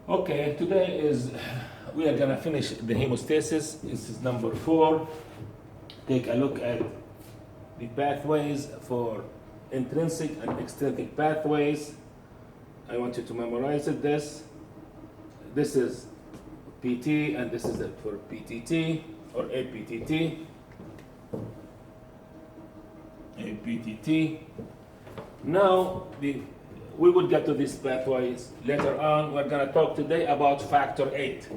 Okay, we are gonna finish the hemostasis. This is number 4. Take a look at the pathways for intrinsic and extrinsic pathways. I want you to memorize this. This is PT and this is it for PTT or APTT. APTT. Now we will get to these pathways later on. We're going to talk today about factor 8.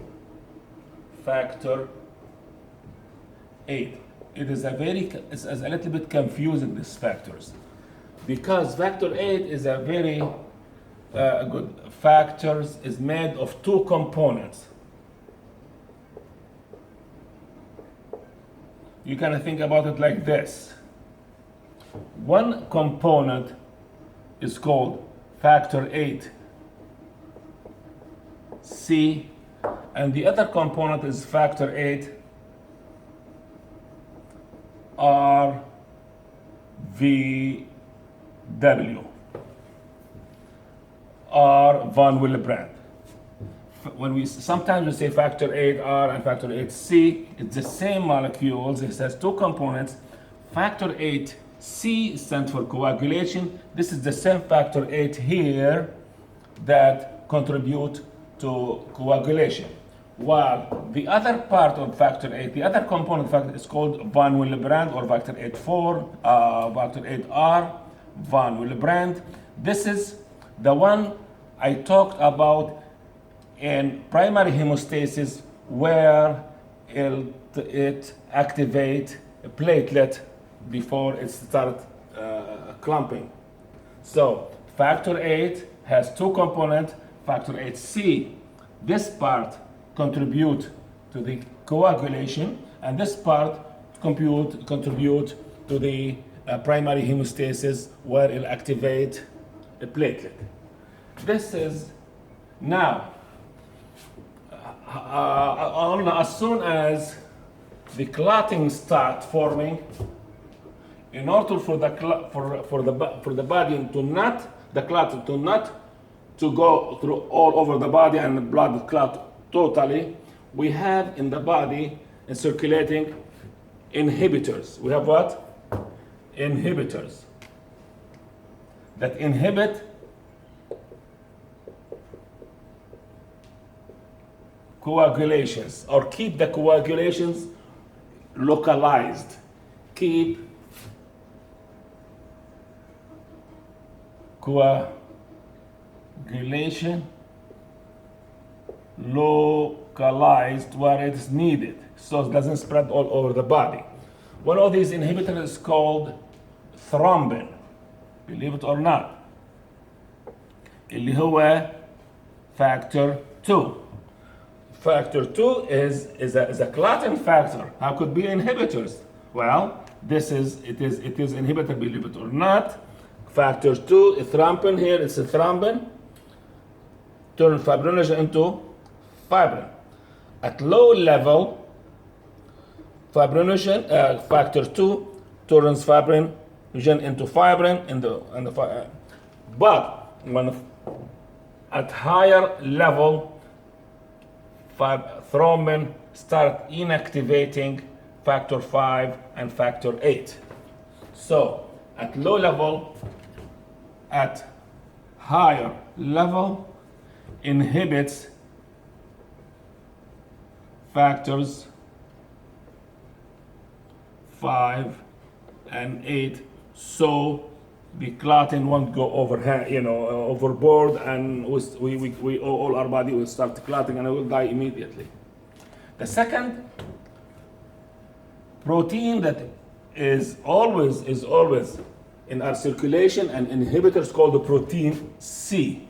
Factor 8. It is it's a little bit confusing, these factors, because factor 8 is a very good factors. Is made of 2 components. You can think about it like this. One component is called factor 8C, and the other component is factor 8RVW, R von Willebrand. When sometimes we say factor 8R and factor 8C, it's the same molecules. It has 2 components. Factor 8C stands for coagulation. This is the same factor 8 here that contribute to coagulation. While the other part of factor 8, the other component factor is called von Willebrand or factor 8R, factor 8R, von Willebrand. This is the one I talked about in primary hemostasis, where it activates a platelet before it starts clumping. So factor 8 has 2 components. Factor 8C, this part contribute to the coagulation, and this part contribute to the primary hemostasis, where it activate a platelet. This is now as soon as the clotting start forming, in order for the body to not the clot to go through all over the body and the blood clot totally, we have in the body and circulating inhibitors. We have what? Inhibitors that inhibit coagulations, or keep the coagulations localized. Keep coagulation localized where it is needed, so it doesn't spread all over the body. One of these inhibitors is called thrombin, believe it or not, اللي هو factor 2. Factor 2 is a clotting factor. How could be inhibitors? Well, it is inhibitor, believe it or not. Factor 2 is thrombin. Here it's a thrombin. Turn fibrinogen into fibrin. At low level, fibrinogen factor 2 turns fibrinogen into fibrin but when at higher level, thrombin start inactivating factor 5 and factor 8. So at low level, at higher level, inhibits factors 5 and 8, so the clotting won't go overboard, and we all our body will start clotting and it will die immediately. The second protein that is always in our circulation and inhibitors called the protein C.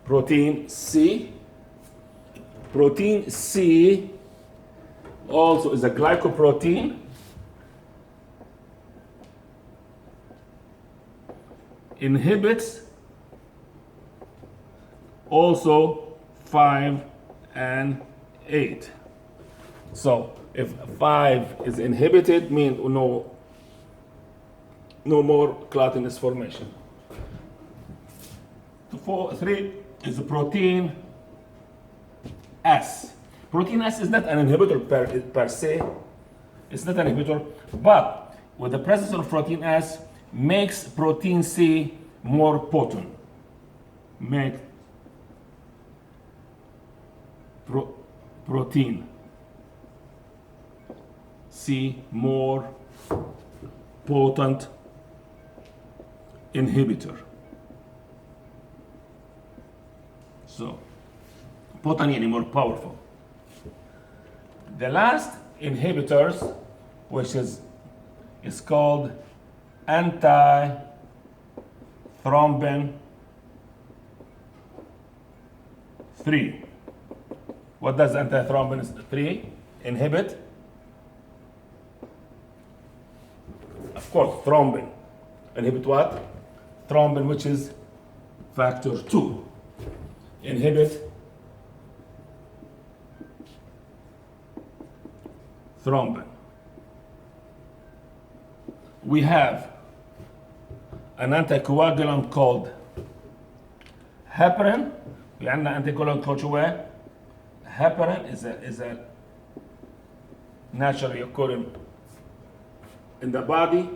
Protein C. Protein C also is a glycoprotein. Inhibits also 5 and 8. So if 5 is inhibited, means no more clotting is formation. 3 is protein S. Protein S is not an inhibitor per se. It's not an inhibitor, but with the presence of protein S makes protein C more potent. Make protein C more potent inhibitor. So, potent meaning more powerful. The last inhibitors, which is called anti-thrombin 3. What does anti-thrombin 3 inhibit? Of course, thrombin. Inhibit what? Thrombin, which is factor 2. Inhibit thrombin. We have an anticoagulant called heparin. We have an anticoagulant called شو heparin is a naturally occurring in the body.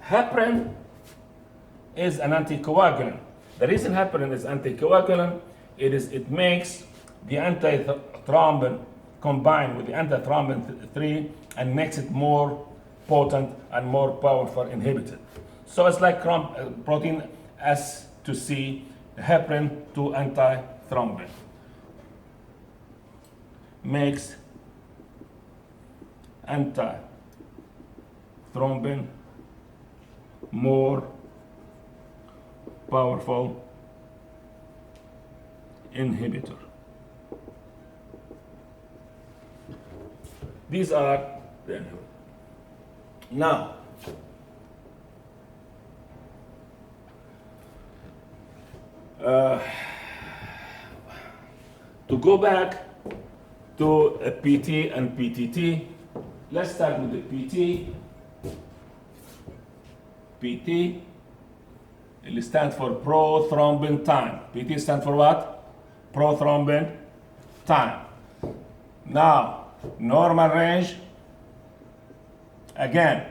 Heparin is an anticoagulant. The reason heparin is anticoagulant, it makes the antithrombin combine with the antithrombin 3 and makes it more potent and more powerful inhibitor. So it's like protein S to C, heparin to antithrombin. Makes antithrombin more powerful inhibitor. These are the inhibitors. Now, to go back to a PT and PTT, let's start with the PT. PT, it stands for prothrombin time. PT stands for what? Prothrombin time. Now, normal range, again,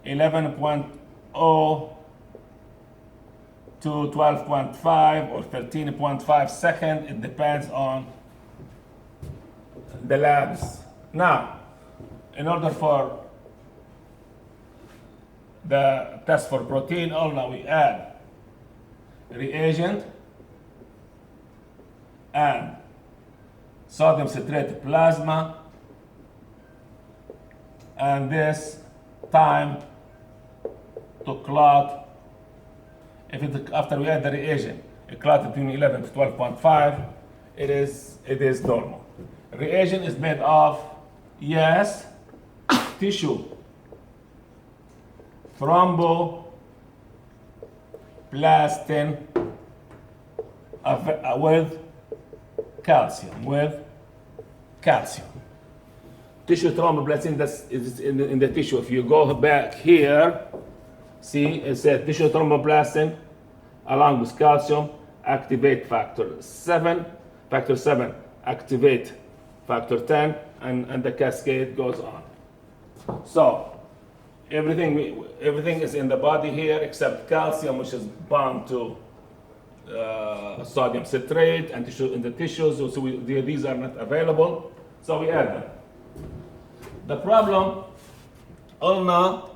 11.0 to 12.5 or 13.5 seconds. It depends on the labs. Now, in order for the test for protein, now we add reagent and sodium citrate plasma, and this time to clot. After we add the reagent, a clot between 11 to 12.5, it is normal. Reagent is made of, yes, tissue, thromboplastin with calcium. Tissue thromboplastin is in the tissue. If you go back here, see, it says tissue thromboplastin along with calcium activate factor 7. Factor 7 activate factor 10, and the cascade goes on. So everything is in the body here except calcium, which is bound to sodium citrate and tissue in the tissues. So these are not available. So we add them. The problem, now,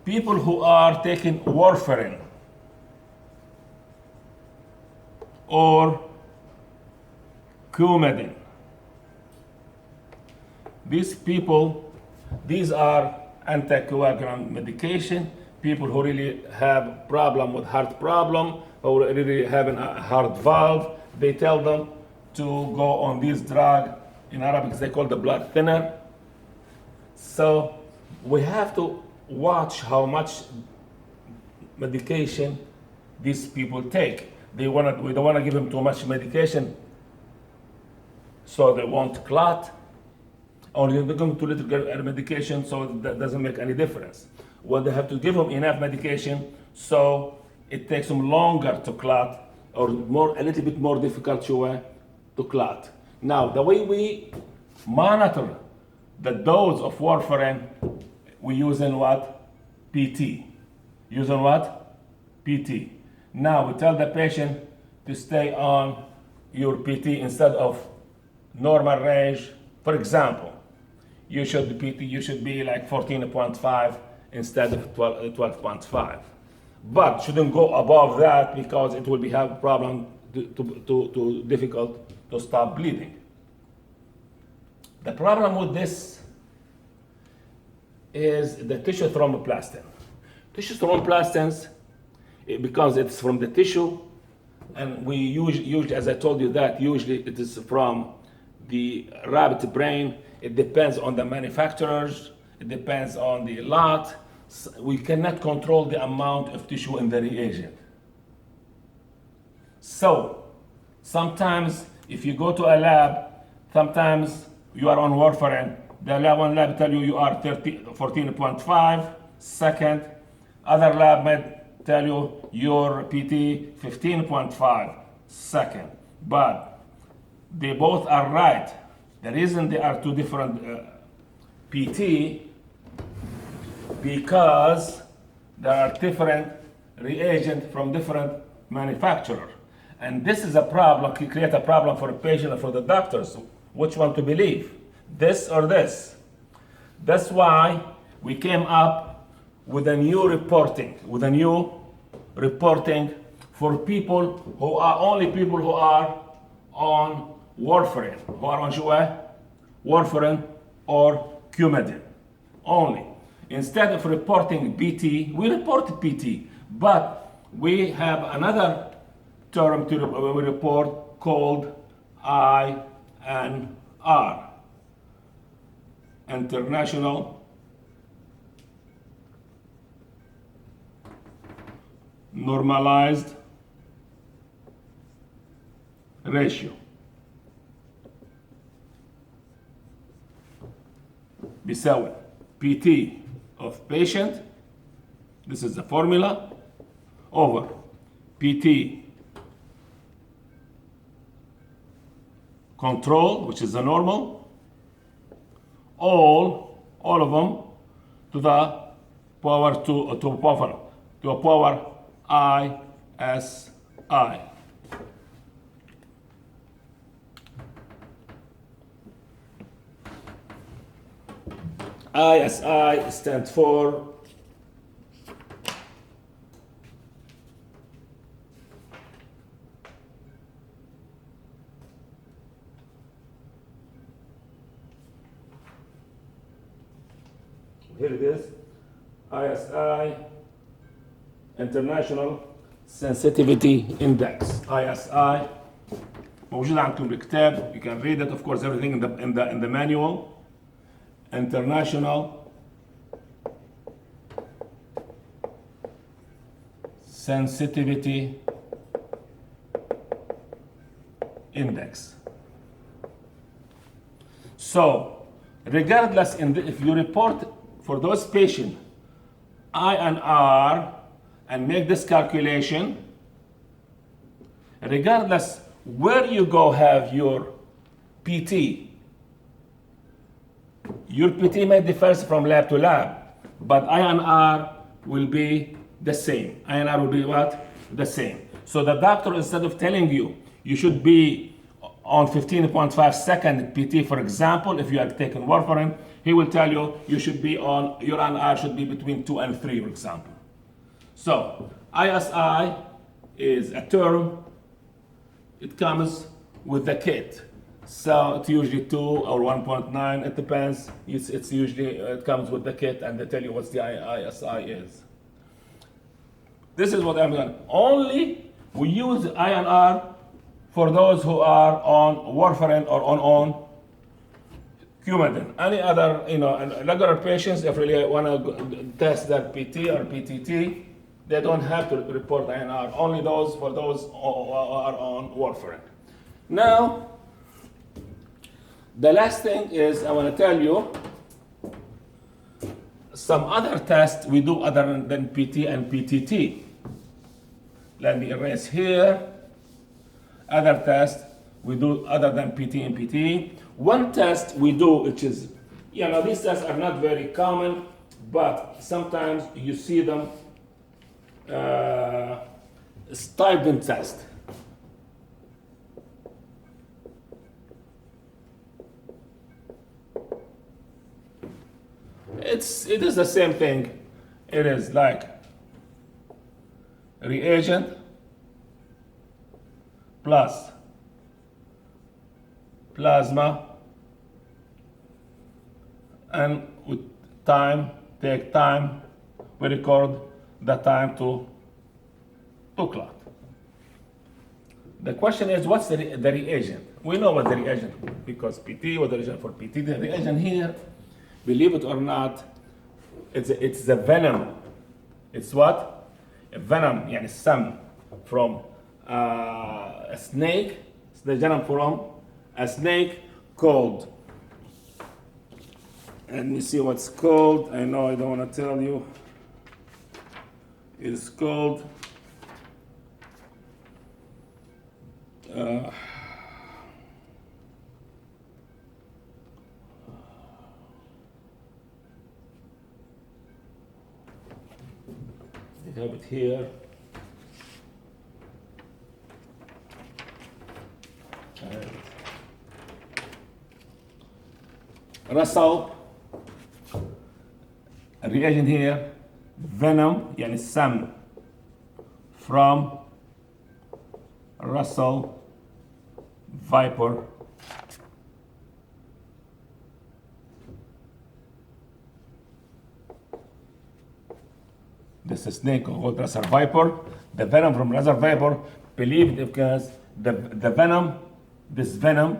people who are taking warfarin or Coumadin. These are anticoagulant medication. People who really have problem with heart problem or really having a heart valve, they tell them to go on this drug. In Arabic, they call the blood thinner. So we have to watch how much medication these people take. We don't want to give them too much medication so they won't clot. Or you give them too little medication so that doesn't make any difference. Well, they have to give them enough medication so it takes them longer to clot, or a little bit more difficult to clot. Now, the way we monitor the dose of warfarin, we use in what? PT. Using what? PT. Now, we tell the patient to stay on your PT instead of normal range. For example, you should be like 14.5 instead of 12.5. But shouldn't go above that because it will have a problem to difficult to stop bleeding. The problem with this is the tissue thromboplastin. Tissue thromboplastins, because it's from the tissue, and we usually, as I told you, that usually it is from the rabbit brain. It depends on the manufacturers. It depends on the lot. We cannot control the amount of tissue in the reagent. So sometimes if you go to a lab, sometimes you are on warfarin. The one lab tell you are 14.5 second. Other lab might tell you your PT 15.5 second. But they both are right. The reason they are two different PT because there are different reagents from different manufacturers. And this is a problem, can create a problem for a patient and for the doctors. Which one to believe? This or this? That's why we came up with a new reporting, for people who are only people who are on warfarin, who are on warfarin or Coumadin only. Instead of reporting PT, we reported PT, but we have another term to report called INR, International Normalized Ratio. بيساوي PT of patient, this is the formula, over PT control, which is the normal, all of them to the power to a power ISI. ISI stands for here it is, ISI, International Sensitivity Index, ISI. موجود عندكم بالكتاب. You can read it, of course, everything in the manual. International Sensitivity Index. So, regardless, if you report for those patients INR and make this calculation, regardless where you go have your PT, your PT may differ from lab to lab, but INR will be the same. INR will be what? The same. So the doctor, instead of telling you, you should be on 15.5 second PT, for example, if you are taking warfarin, he will tell you you should be on, your INR should be between 2 and 3, for example. So ISI is a term, it comes with the kit. So it's usually 2 or 1.9, it depends. It's usually, it comes with the kit and they tell you what the ISI is. This is what I'm doing. Only we use INR for those who are on warfarin or on Coumadin. Any other, regular patients, if really want to test their PT or PTT, they don't have to report INR. Only those for those who are on warfarin. Now, the last thing is I want to tell you some other tests we do other than PT and PTT. Let me erase here. Other tests we do other than PT and PT. One test we do, which is, these tests are not very common, but sometimes you see them. Stipend test. It is the same thing. It is like reagent plus plasma, and with time, take time, we record the time to clot. The question is, what's the reagent? We know what the reagent, because PT, what the reagent for PT, the reagent here, believe it or not, it's the venom. It's what? A venom, يعني السم from a snake. It's the venom from a snake called, let me see what's called. I know I don't want to tell you. It's called I have it here. Russell reagent here, venom, يعني السم from Russell viper. This is snake called Russell viper. The venom from Russell viper, believed because the venom, this venom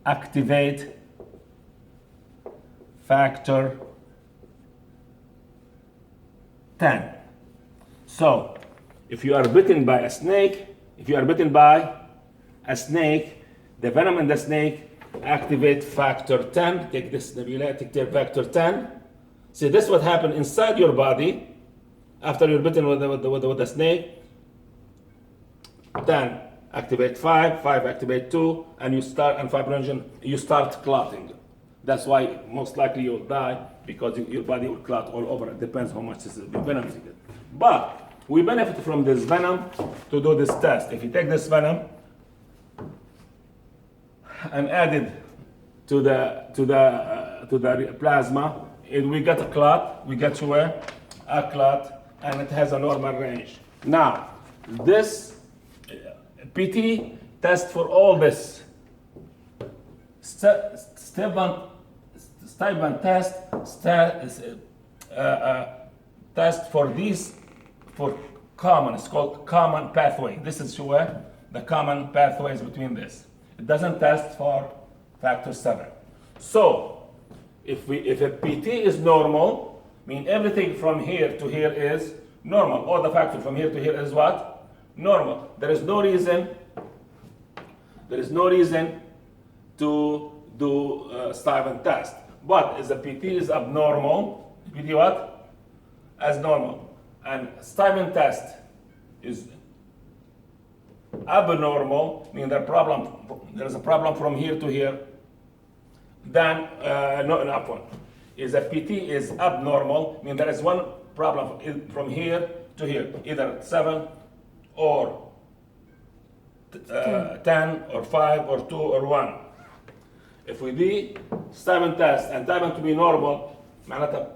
activate factor 10. So if you are bitten by a snake, the venom in the snake activate factor 10. Take this nebula, take factor 10. See, this what happened inside your body after you're bitten with a snake. 10 activate 5 activate 2, and you start, and fibrinogen, you start clotting. That's why most likely you'll die, because your body will clot all over. It depends how much the venom is. But we benefit from this venom to do this test. If you take this venom and add it to the plasma, we get a clot. We get to a clot, and it has a normal range. Now, this PT test for all this. Stipend test for these, for common. It's called common pathway. This is where the common pathways between this. It doesn't test for factor 7. So if a PT is normal, mean everything from here to here is normal. All the factor from here to here is what? Normal. There is no reason to do Stipend test. But if the PT is abnormal, PT what? As normal. And Stipend test is abnormal, meaning there is a problem from here to here. Then is a PT is abnormal, meaning there is one problem from here to here, either 7 or 10 or 5 or 2 or 1. If we do Stipend test and Stipend to be normal, معناتها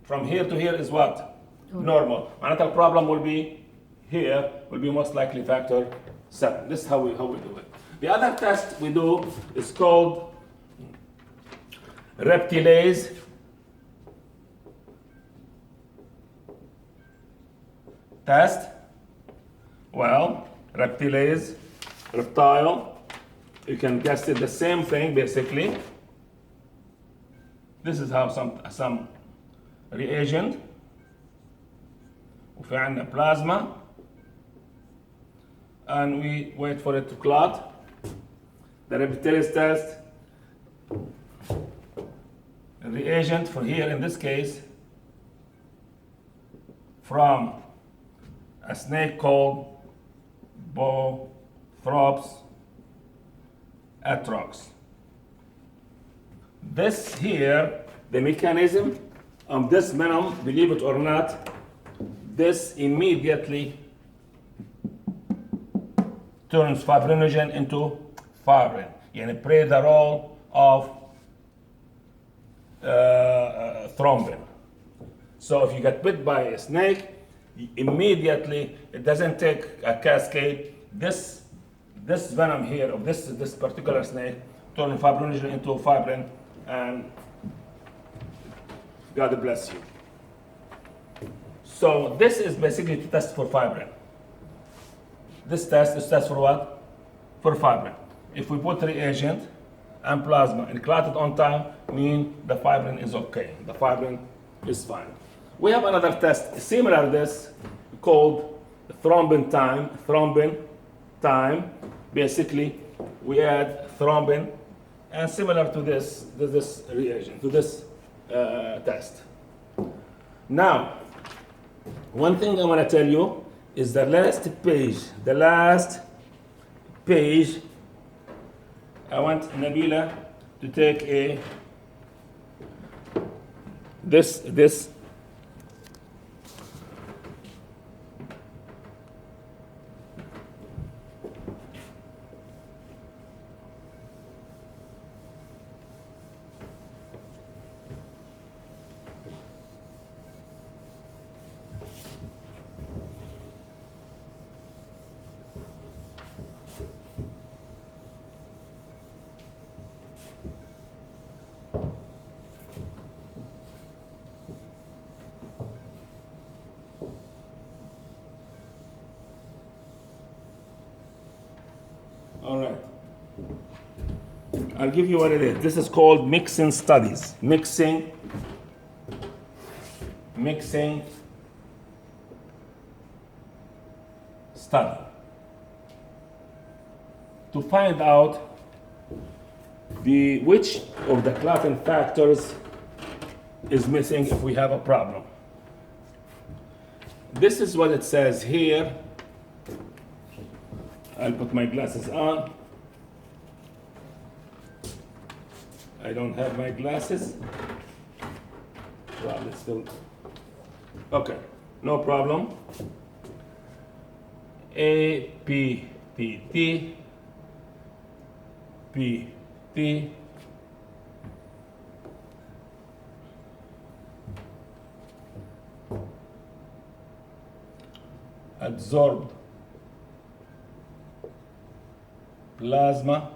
from here to here is what? Normal. معناتها the problem will be here, will be most likely factor 7. This is how we do it. The other test we do is called reptilase test. Well, reptilase, reptile, you can guess it, the same thing basically. This is how some reagent, وفي عندنا plasma, and we wait for it to clot. The reptilase test, the reagent for here in this case from a snake called Bothrops atrox. This here, the mechanism of this venom, believe it or not, this immediately turns fibrinogen into fibrin. يعني play the role of thrombin. So if you get bit by a snake, immediately it doesn't take a cascade. This venom here of this particular snake turns fibrinogen into fibrin, and God bless you. So this is basically to test for fibrin. This test is test for what? For fibrin. If we put reagent and plasma and clot it on time, mean the fibrin is okay. The fibrin is fine. We have another test similar to this called thrombin time. Thrombin time. Basically, we add thrombin, and similar to this reagent, to this test. Now, one thing I want to tell you is the last page, I want Nabila to take this All right. I'll give you what it is. This is called mixing studies. Mixing study. To find out which of the clotting factors is missing if we have a problem. This is what it says here. I'll put my glasses on. I don't have my glasses. Well, it's still okay. No problem. A P P T P T absorbed plasma,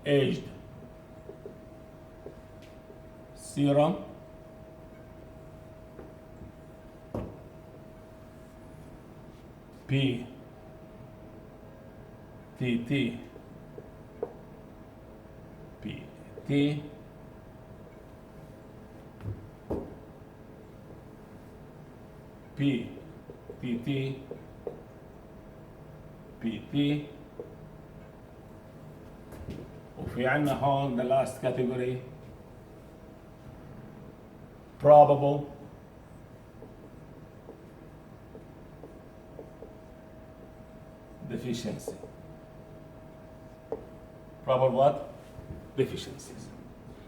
aged serum, P T T P T P T T PT وفي عنا هون the last category probable deficiency. Probable what? Deficiencies.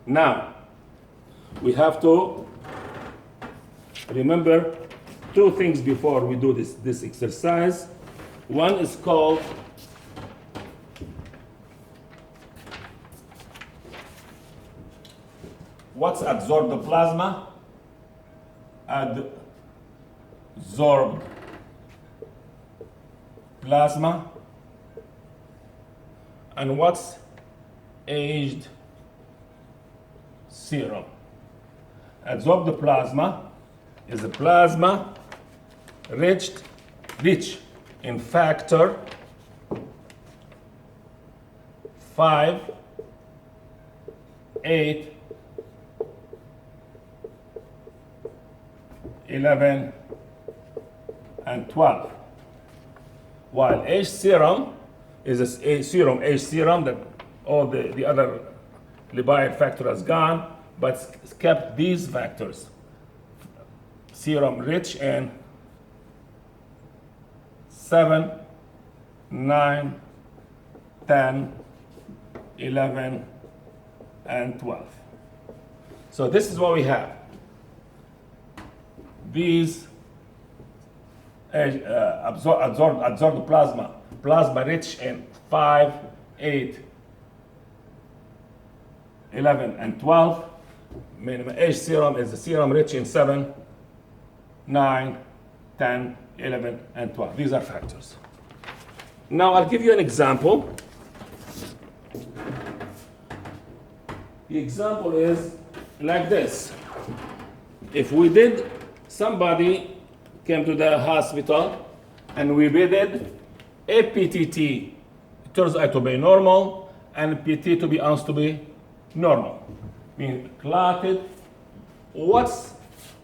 Now we have to remember two things before we do this exercise. One is called what's absorbed the plasma? Absorbed plasma. And what's aged serum? Absorbed plasma is a plasma rich in factor 5, 8, 11, and 12. While aged serum is a serum, aged serum that all the other lipid factor has gone, but it's kept these factors. serum rich in 7, 9, 10, 11, and 12. So this is what we have. These absorbed plasma rich in 5, 8, 11, and 12. Minimum age serum is the serum rich in 7, 9, 10, 11, and 12. These are factors. Now I'll give you an example. The example is like this. If we did, somebody came to the hospital and we did a PTT, it turns out to be normal, and PT to be announced to be normal, meaning clotted. What's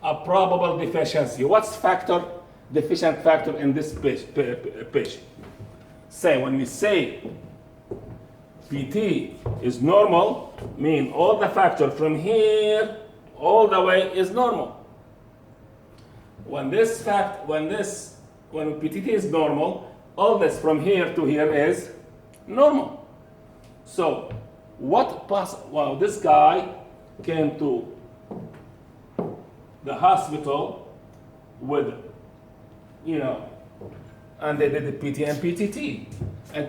a probable deficiency? What's deficient factor in this patient? Say, when we say PT is normal, mean all the factor from here all the way is normal. When PTT is normal, all this from here to here is normal. So this guy came to the hospital with, and they did the PT and PTT, and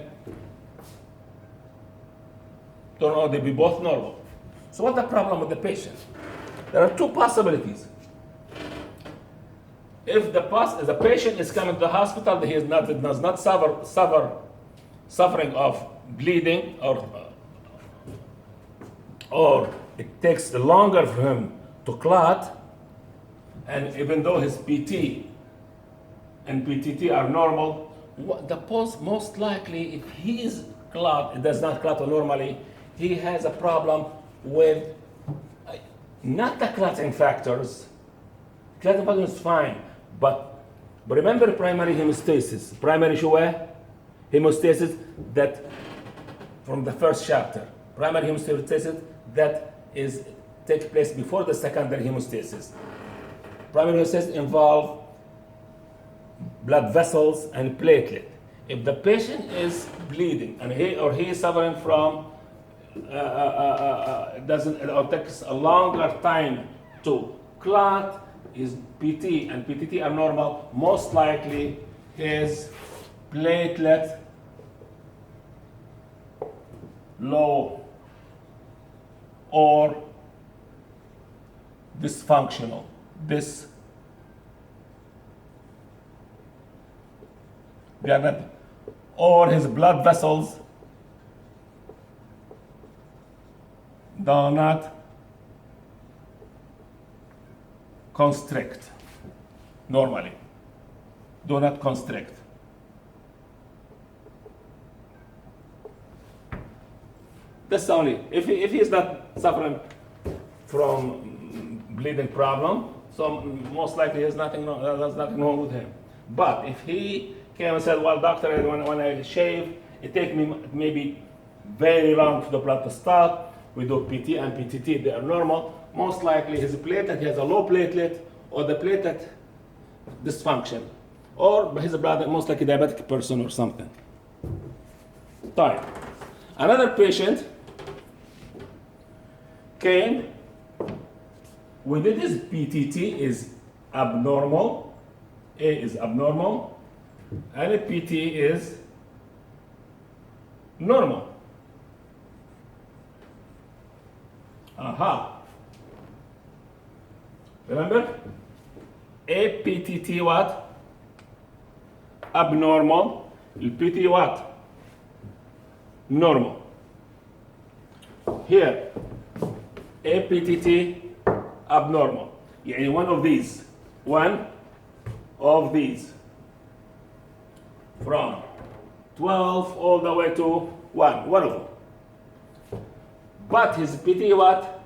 turned out they be both normal. So what's the problem with the patient? There are two possibilities. If the patient is coming to the hospital, he does not suffering of bleeding, or it takes longer for him to clot, and even though his PT and PTT are normal, most likely, if he does not clot normally, he has a problem with not the clotting factors. Clotting factor is fine, but remember primary hemostasis. Primary hemostasis that from the first chapter. Primary hemostasis that takes place before the secondary hemostasis. Primary hemostasis involves blood vessels and platelet. If the patient is bleeding and he is suffering from takes a longer time to clot, his PT and PTT are normal, most likely his platelet low or dysfunctional. Or his blood vessels do not constrict normally. Do not constrict. That's only if he is not suffering from bleeding problem, so most likely there's nothing wrong with him. But if he came and said, well, doctor, when I shave, it takes me maybe very long for the blood to stop. We do PT and PTT, they are normal. Most likely his platelet, he has a low platelet, or the platelet dysfunction, or his blood, most likely diabetic person or something. Time. Another patient came, we did his PTT is abnormal, A is abnormal, and a PT is normal. Remember? APTT what? Abnormal. PT what? Normal. Here, APTT abnormal. يعني one of these. From 12 all the way to 1 of them. But his PT what?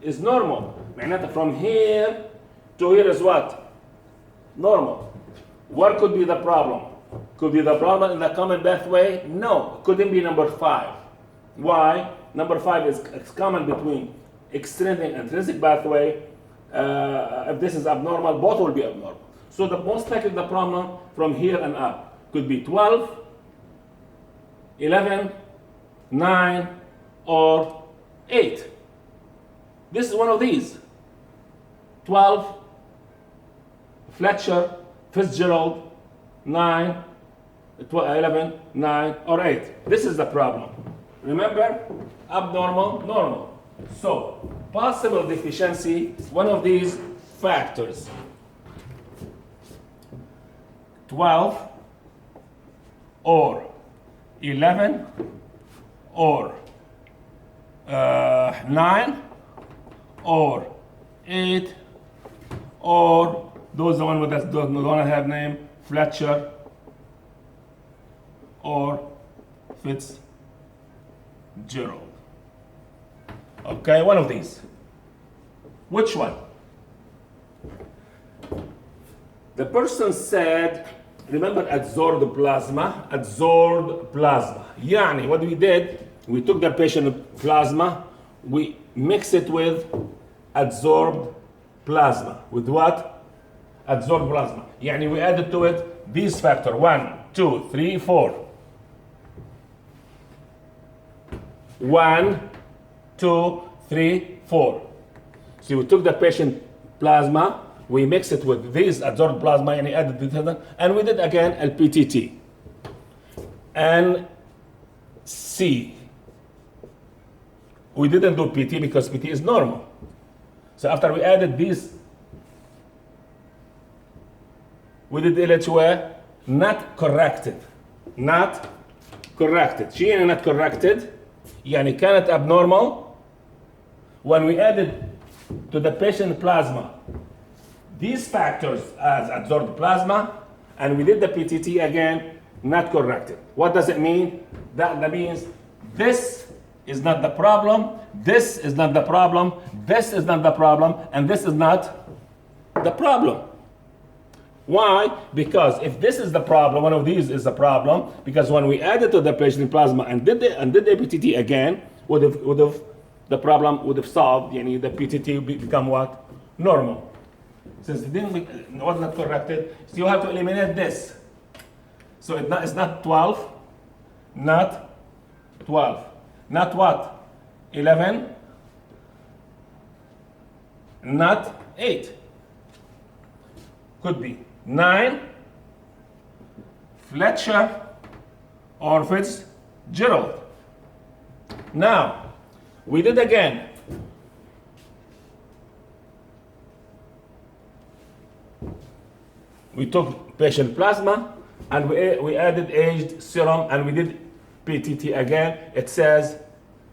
Is normal. معناتها from here to here is what? Normal. What could be the problem? Could be the problem in the common pathway? No, it couldn't be number 5. Why? Number 5 is common between extrinsic and intrinsic pathway, if this is abnormal, both will be abnormal. So the most likely the problem from here and up could be 12, 11, 9, or 8. This is one of these. 12, Fletcher, Fitzgerald, 9, 11, 9, or 8. This is the problem. Remember, abnormal, normal. So, possible deficiency, one of these factors. 12 or 11 or 9 or 8 or those the one with that don't have name, Fletcher or Fitzgerald. Okay, one of these. Which one? The person said, remember adsorbed plasma? Adsorbed plasma. Yani, what we did, we took the patient plasma, we mix it with adsorbed plasma. With what? Adsorbed plasma. Yani, we added to it these factors 1, 2, 3, 4. 1, 2, 3, 4. So we took the patient plasma, we mix it with this adsorbed plasma and added it, and we did again LPTT. And C. We didn't do PT because PT is normal. So after we added these, we did LHOA, not corrected. Not corrected. She not corrected. يعني كانت abnormal. When we added to the patient plasma these factors as adsorbed plasma, and we did the PTT again, not corrected. What does it mean? That means this is not the problem, this is not the problem, this is not the problem, and this is not the problem. Why? Because if this is the problem, one of these is the problem, because when we added to the patient plasma and did the PTT again, would have the problem would have solved. Yani the PTT become what? Normal. Since it was not corrected, so you have to eliminate this. So it's not 12, not 12, not what? 11, not 8. Could be 9, Fletcher, or Fitzgerald. Now, we did again. We took patient plasma and we added aged serum and we did PTT again. It says